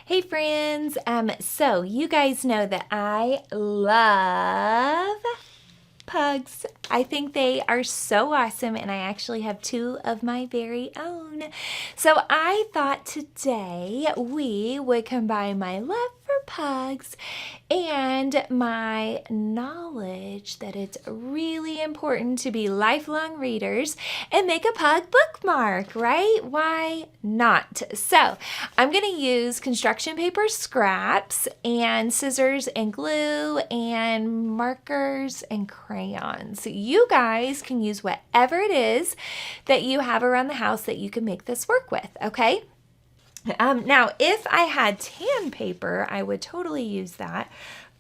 Hey friends, so you guys know that I love pugs. I think they are so awesome, and I actually have two of my very own. So I thought today we would combine my love for pugs and my knowledge that it's really important to be lifelong readers and make a pug bookmark, right? Why not? So I'm going to use construction paper scraps and scissors and glue and markers and crayons. You guys can use whatever it is that you have around the house that you can make this work with, okay? Now, if I had tan paper, I would totally use that,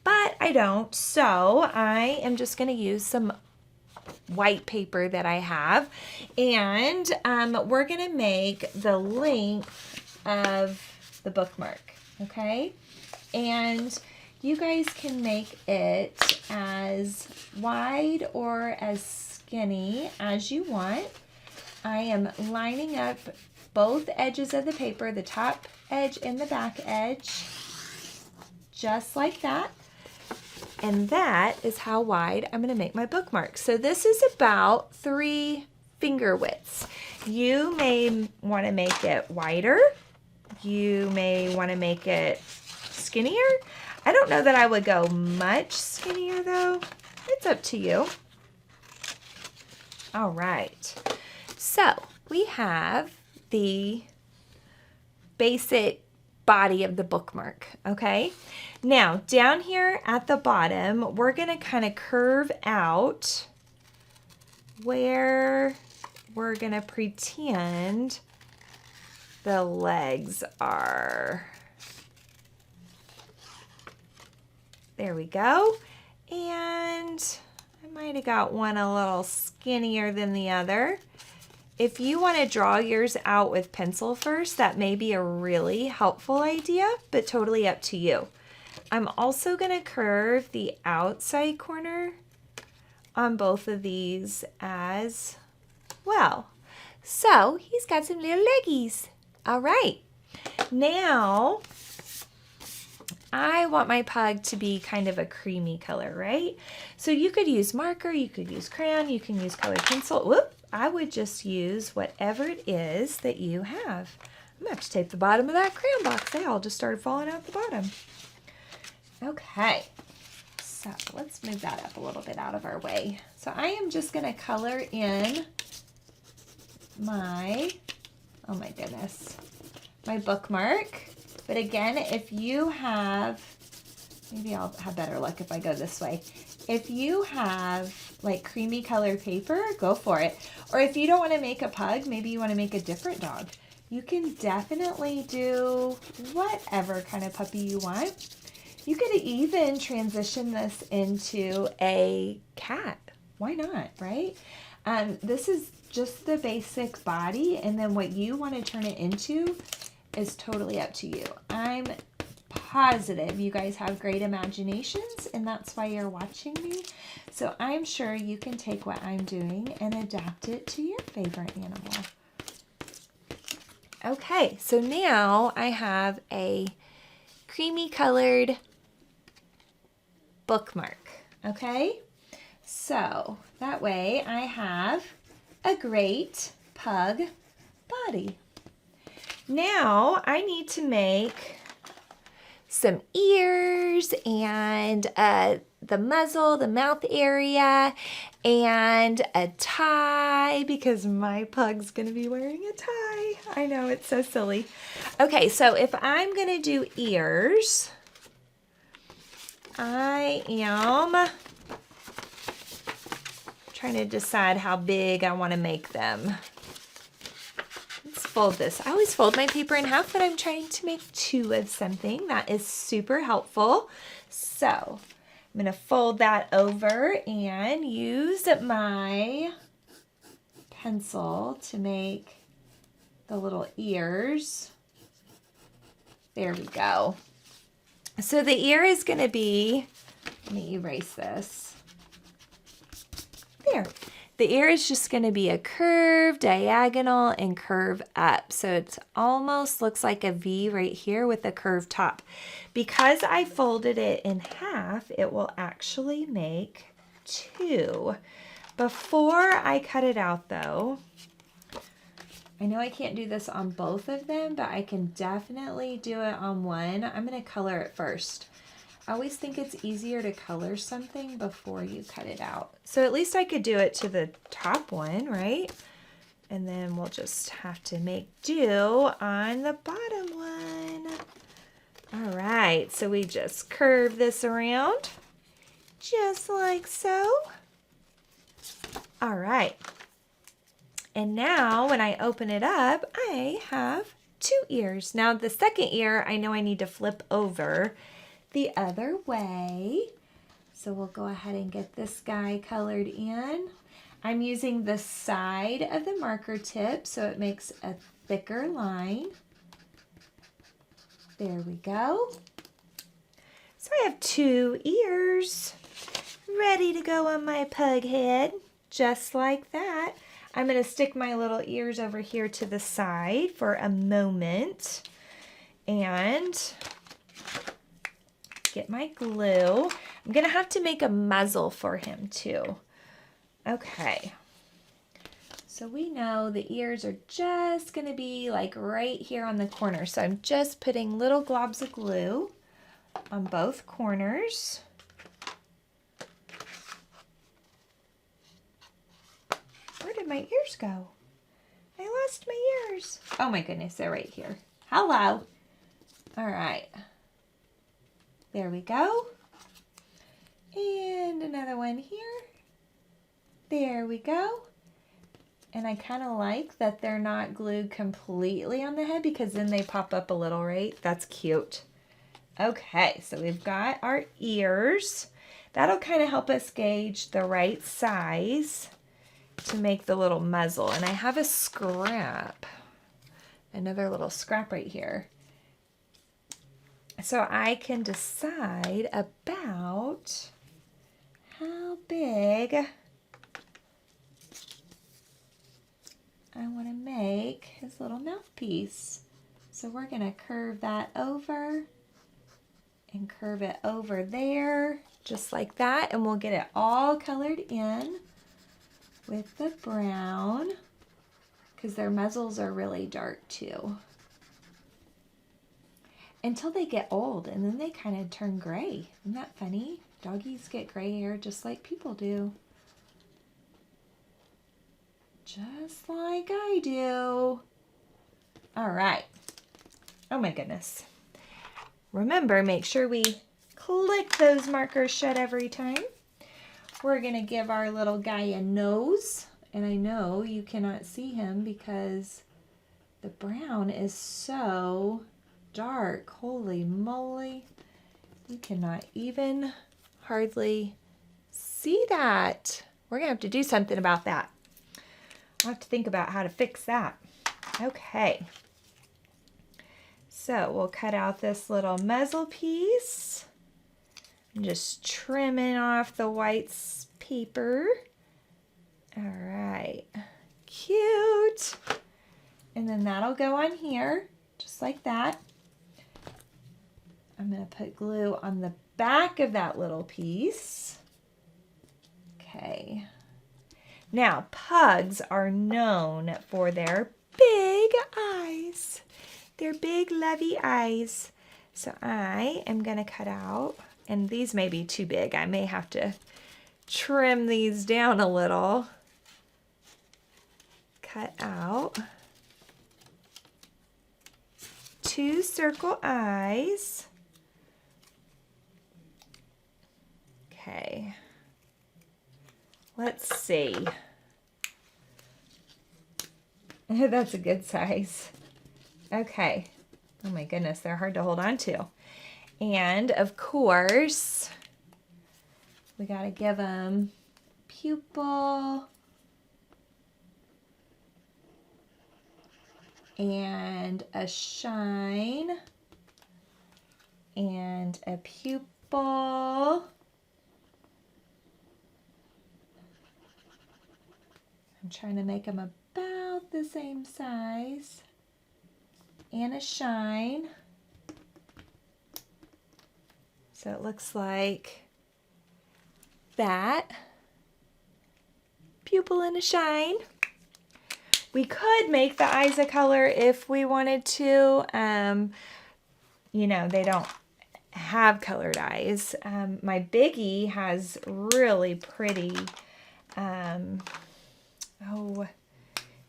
but I don't, so I am just going to use some white paper that I have, and we're going to make the length of the bookmark, okay? And you guys can make it as wide or as skinny as you want. I am lining up both edges of the paper, the top edge and the back edge, just like that. And that is how wide I'm going to make my bookmark. So this is about 3 finger widths. You may want to make it wider. You may want to make it skinnier. I don't know that I would go much skinnier though. It's up to you. All right. So we have the basic body of the bookmark, okay? Now, down here at the bottom, we're going to kind of curve out where we're going to pretend the legs are. There we go. And I might have got one a little skinnier than the other. If you want to draw yours out with pencil first, that may be a really helpful idea, but totally up to you. I'm also going to curve the outside corner on both of these as well. So he's got some little leggies. All right. Now, I want my pug to be kind of a creamy color, right? So you could use marker, you could use crayon, you can use colored pencil. Whoop! I would just use whatever it is that you have. I'm going to have to tape the bottom of that crayon box. They all just started falling out the bottom. Okay, so let's move that up a little bit out of our way. So I am just going to color in my, oh my goodness, my bookmark. But again, if you have, maybe I'll have better luck if I go this way. If you have like creamy colored paper, go for it. Or if you don't want to make a pug, maybe you want to make a different dog. You can definitely do whatever kind of puppy you want. You could even transition this into a cat. Why not, right? This is just the basic body, and then what you want to turn it into is totally up to you. I'm positive you guys have great imaginations, and that's why you're watching me. So I'm sure you can take what I'm doing and adapt it to your favorite animal. Okay, so now I have a creamy colored bookmark, okay? So that way I have a great pug body. Now I need to make some ears and the muzzle, the mouth area, and a tie because my pug's gonna be wearing a tie. I know, it's so silly. Okay, so if I'm gonna do ears, I am trying to decide how big I want to make them. Let's fold this. I always fold my paper in half, but I'm trying to make 2 of something. That is super helpful. So I'm going to fold that over and use my pencil to make the little ears. There we go. So the ear is going to be, let me erase this. There. The ear is just going to be a curve, diagonal, and curve up. So it almost looks like a V right here with a curved top. Because I folded it in half, it will actually make 2. Before I cut it out though, I know I can't do this on both of them, but I can definitely do it on one. I'm going to color it first. I always think it's easier to color something before you cut it out. So at least I could do it to the top one, right? And then we'll just have to make do on the bottom one. All right, so we just curve this around just like so. All right. And now when I open it up, I have 2 ears. Now the second ear, I know I need to flip over the other way. So we'll go ahead and get this guy colored in. I'm using the side of the marker tip so it makes a thicker line. There we go. So I have 2 ears ready to go on my pug head, just like that. I'm going to stick my little ears over here to the side for a moment and get my glue. I'm going to have to make a muzzle for him too. Okay. So we know the ears are just going to be like right here on the corner. So I'm just putting little globs of glue on both corners. Where did my ears go? I lost my ears. Oh my goodness, they're right here. Hello. All right. There we go. And another one here. There we go. And I kind of like that they're not glued completely on the head because then they pop up a little, right? That's cute. Okay, so we've got our ears. That'll kind of help us gauge the right size to make the little muzzle. And I have a scrap, another little scrap right here. So I can decide about how big I want to make his little mouthpiece. So we're going to curve that over and curve it over there, just like that. And we'll get it all colored in with the brown because their muzzles are really dark too. Until they get old and then they kind of turn gray. Isn't that funny? Doggies get gray hair just like people do. Just like I do. All right. Oh my goodness. Remember, make sure we click those markers shut every time. We're going to give our little guy a nose. And I know you cannot see him because the brown is so dark. Holy moly. You cannot even hardly see that. We're going to have to do something about that. I'll have to think about how to fix that. Okay. So we'll cut out this little muzzle piece. I'm just trimming off the white paper. All right. Cute. And then that'll go on here, just like that. I'm going to put glue on the back of that little piece. Okay. Now, pugs are known for their big eyes. Their big, lovey eyes. So I am going to cut out, and these may be too big. I may have to trim these down a little. Cut out 2 circle eyes. Okay. Let's see. That's a good size. Okay. Oh my goodness, they're hard to hold on to. And of course, we got to give them pupil and a shine and a pupil. I'm trying to make them about the same size. And a shine. So it looks like that. Pupil and a shine. We could make the eyes a color if we wanted to. You know, they don't have colored eyes. My biggie has really pretty, oh,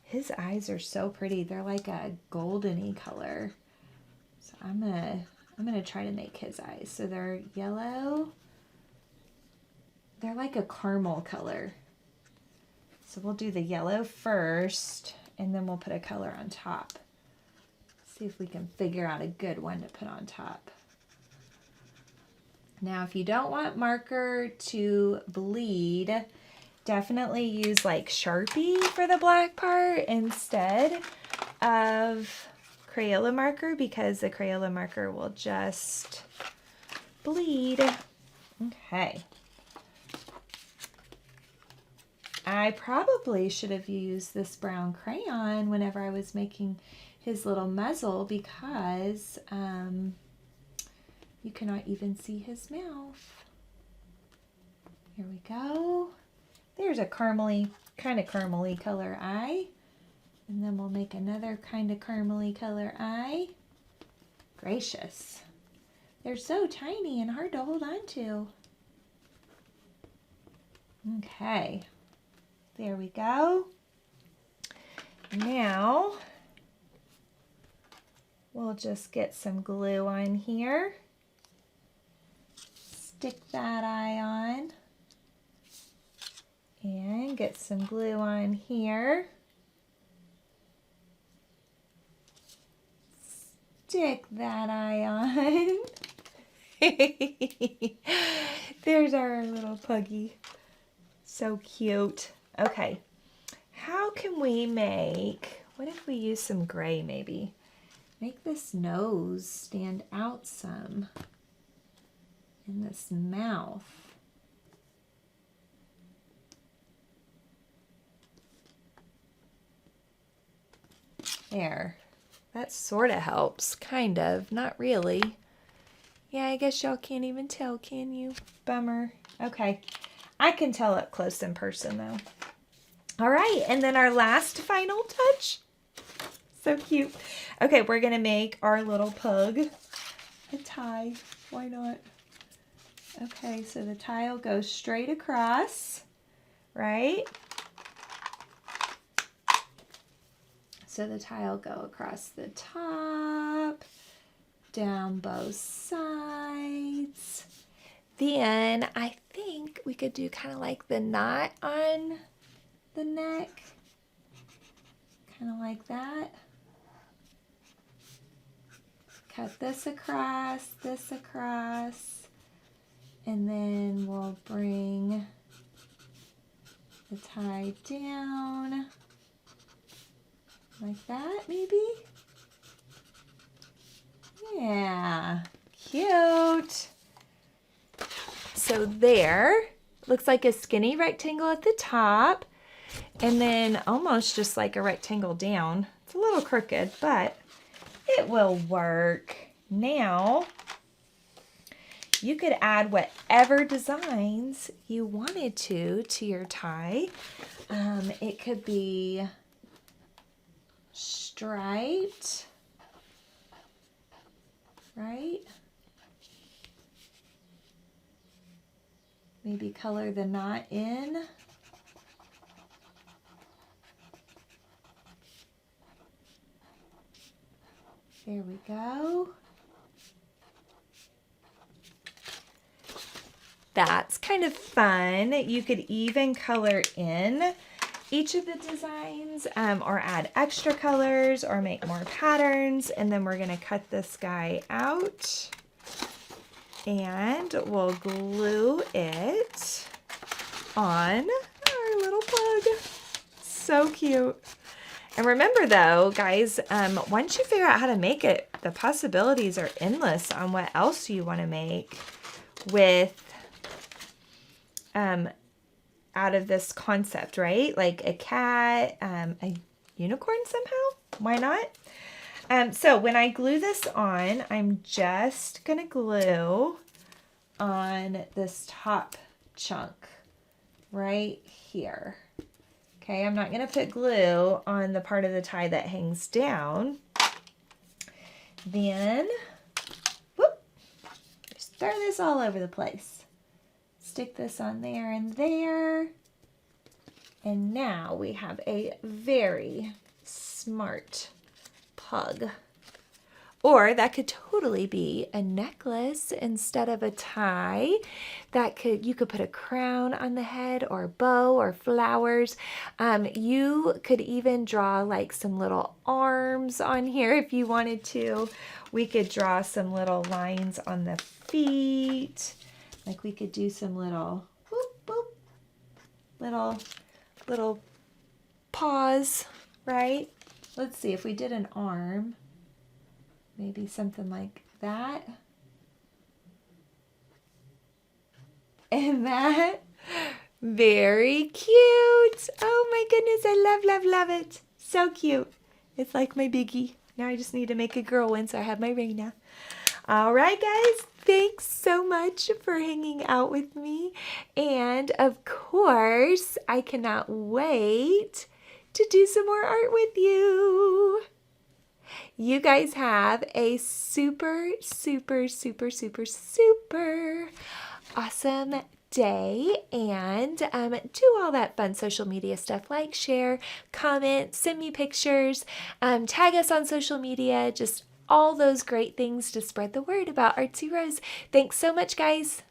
his eyes are so pretty. They're like a goldeny color. So I'm gonna try to make his eyes. So they're yellow. They're like a caramel color. So we'll do the yellow first, and then we'll put a color on top. See if we can figure out a good one to put on top. Now, if you don't want marker to bleed, definitely use like Sharpie for the black part instead of Crayola marker, because the Crayola marker will just bleed. Okay. I probably should have used this brown crayon whenever I was making his little muzzle, because you cannot even see his mouth. Here we go. There's a caramely, kind of caramely color eye. And then we'll make another kind of caramely color eye. Gracious. They're so tiny and hard to hold on to. Okay. There we go. Now, we'll just get some glue on here. Stick that eye on. And get some glue on here. Stick that eye on. There's our little puggy. So cute. Okay, how can we make, what if we use some gray maybe? Make this nose stand out some in this mouth. There, that sort of helps, kind of, not really. Yeah, I guess y'all can't even tell, can you? Bummer. Okay, I can tell up close in person though. All right, and then our last final touch. So cute. Okay, we're gonna make our little pug a tie. Why not? Okay, so the tie will go straight across, right? So the tie will go across the top, down both sides. Then I think we could do kind of like the knot on the neck, kind of like that. Cut this across, and then we'll bring the tie down like that maybe. Yeah, cute. So there, looks like a skinny rectangle at the top, and then almost just like a rectangle down. It's a little crooked, but it will work. Now, you could add whatever designs you wanted to your tie. It could be striped, right? Maybe color the knot in. There we go. That's kind of fun. You could even color in each of the designs or add extra colors or make more patterns. And then we're going to cut this guy out and we'll glue it on our little pug. So cute. And remember though, guys, once you figure out how to make it, the possibilities are endless on what else you want to make with out of this concept, right? Like a cat, a unicorn somehow. Why not? So when I glue this on, I'm just going to glue on this top chunk right here. Okay, I'm not going to put glue on the part of the tie that hangs down. Then, whoop, just throw this all over the place. Stick this on there and there. And now we have a very smart pug. Or that could totally be a necklace instead of a tie. You could put a crown on the head or a bow or flowers. You could even draw like some little arms on here if you wanted to. We could draw some little lines on the feet. Like we could do some little whoop, whoop, little paws, right? Let's see if we did an arm. Maybe something like that. And that. Very cute. Oh my goodness, I love it. So cute. It's like my biggie. Now I just need to make a girl one so I have my Raina. All right, guys. Thanks so much for hanging out with me. And of course, I cannot wait to do some more art with you. You guys have a super awesome day, and do all that fun social media stuff like share, comment, send me pictures, tag us on social media, just all those great things to spread the word about Artsy Rose. Thanks so much, guys.